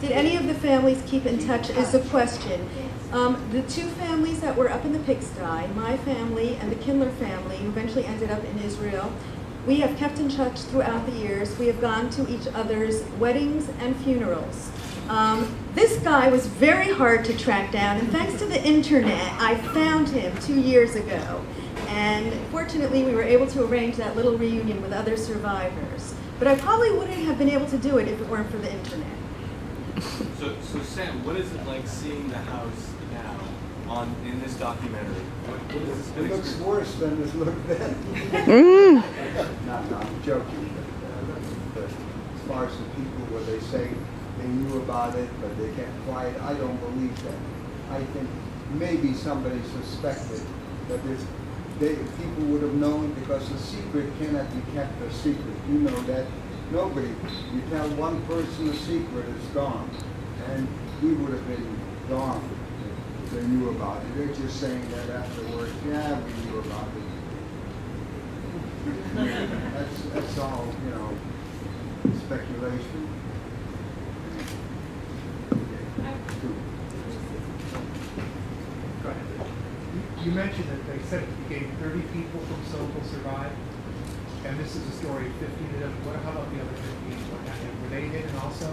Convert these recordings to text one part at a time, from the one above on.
Did any of the families keep in touch is the question. The two families that were up in the pigsty, my family and the Kindler family, who eventually ended up in Israel, we have kept in touch throughout the years. We have gone to each other's weddings and funerals. This guy was very hard to track down, and thanks to the internet, I found him 2 years ago. And fortunately, we were able to arrange that little reunion with other survivors. But I probably wouldn't have been able to do it if it weren't for the internet. So Sam, what is it like seeing the house now in this documentary? It looks worse than it looked then. No, I'm joking. But as far as the people where they say they knew about it, but they kept quiet, I don't believe that. I think maybe somebody suspected that people would have known, because a secret cannot be kept a secret. You know that. Nobody. You tell one person a secret, it's gone. And we would have been gone if they knew about it. They're just saying that afterwards, yeah, we knew about it. That's all, you know, speculation. Go ahead. You mentioned that they said you gave 30 people from Sokol survived, and this is a story of 15 of them. How about the other 15? What happened? Were they hidden also?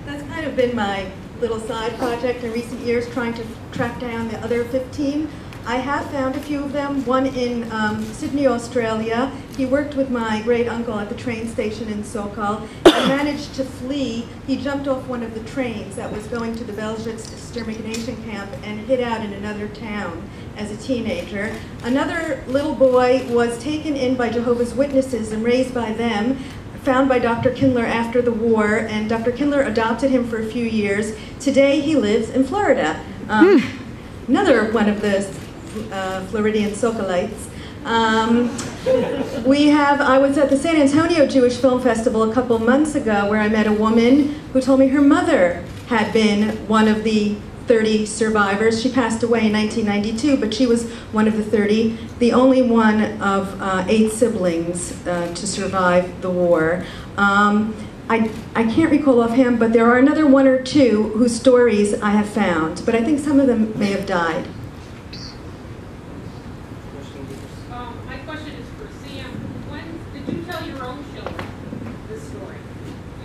That's kind of been my little side project in recent years, trying to track down the other 15. I have found a few of them, one in Sydney, Australia. He worked with my great uncle at the train station in Sokol and managed to flee. He jumped off one of the trains that was going to the Belzec extermination camp and hid out in another town as a teenager. Another little boy was taken in by Jehovah's Witnesses and raised by them, found by Dr. Kindler after the war, and Dr. Kindler adopted him for a few years. Today he lives in Florida. Another one of the Floridian Sokolites. I was at the San Antonio Jewish Film Festival a couple months ago, where I met a woman who told me her mother had been one of the 30 survivors. She passed away in 1992, but she was one of the 30, the only one of 8 siblings to survive the war. I can't recall offhand, but there are another 1 or 2 whose stories I have found, but I think some of them may have died. My question is for Sam. When did you tell your own children this story?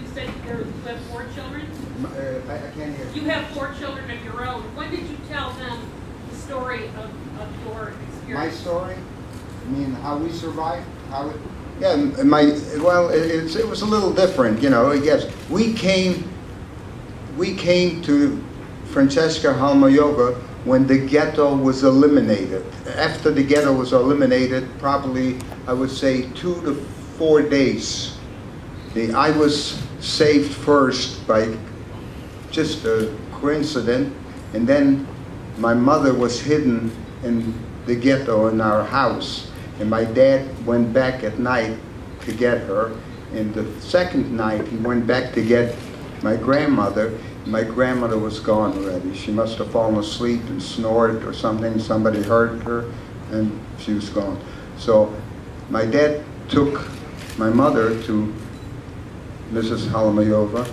You said you have 4 children? I can't hear. You have 4 children of your own. When did you tell them the story of your experience? My story? I mean, how we survived? How it, yeah, well, it was a little different, you know. Yes, we came to Francesca Halmayova when the ghetto was eliminated. After the ghetto was eliminated, probably, I would say 2 to 4 days. I was saved first by just a coincidence, and then my mother was hidden in the ghetto in our house, and my dad went back at night to get her, and the second night he went back to get my grandmother. My grandmother was gone already. She must have fallen asleep and snored or something. Somebody heard her, and she was gone. So my dad took my mother to Mrs. Halmayova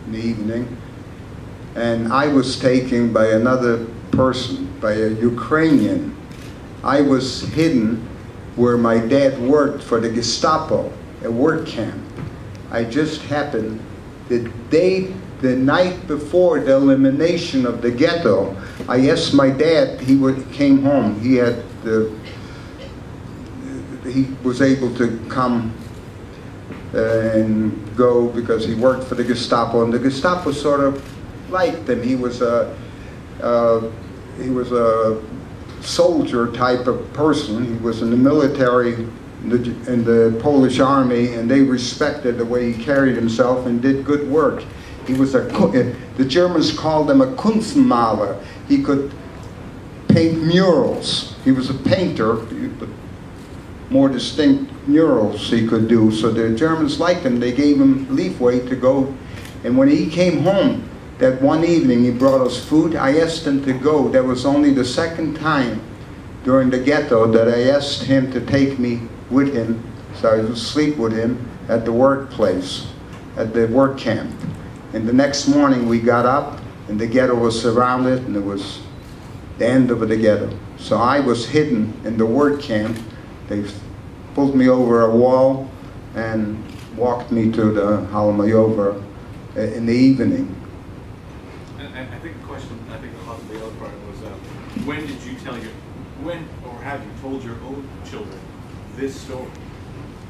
in the evening, and I was taken by another person, by a Ukrainian. I was hidden where my dad worked for the Gestapo, a work camp. I just happened the night before the elimination of the ghetto, I asked my dad, came home, he was able to come and go because he worked for the Gestapo, and the Gestapo sort of liked him. He was a soldier type of person. He was in the military, in the Polish army, and they respected the way he carried himself and did good work. He was the Germans called him a Kunstmaler. He could paint murals. He was a painter, but more distinct murals he could do. So the Germans liked him. They gave him leeway to go. And when he came home that one evening, he brought us food. I asked him to go. That was only the second time during the ghetto that I asked him to take me with him, so I would sleep with him at the workplace. at the work camp. And the next morning we got up, and the ghetto was surrounded, and it was the end of the ghetto. So I was hidden in the work camp. They pulled me over a wall and walked me to the Halamayova in the evening. And I think the question, I think the other part was, when did you tell when or have you told your own children this story?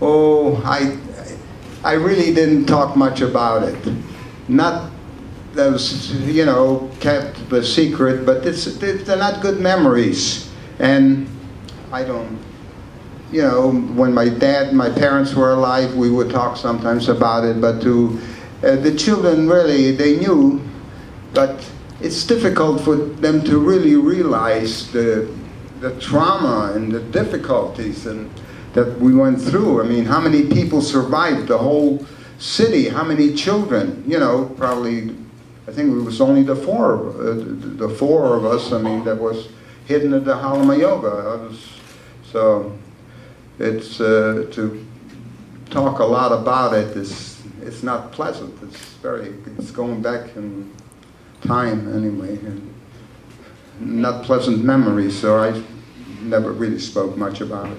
Oh, I really didn't talk much about it. Not that was, you know, kept the secret, but they're not good memories. And I don't, you know, when my parents were alive, we would talk sometimes about it, but to the children, really, they knew, but it's difficult for them to really realize the trauma and the difficulties and that we went through. I mean, how many people survived the whole city? How many children? You know, probably, I think it was only the four of us, I mean, that was hidden at the Halamayova. So it's, to talk a lot about it it's not pleasant. It's going back in time anyway, and not pleasant memories, so I never really spoke much about it.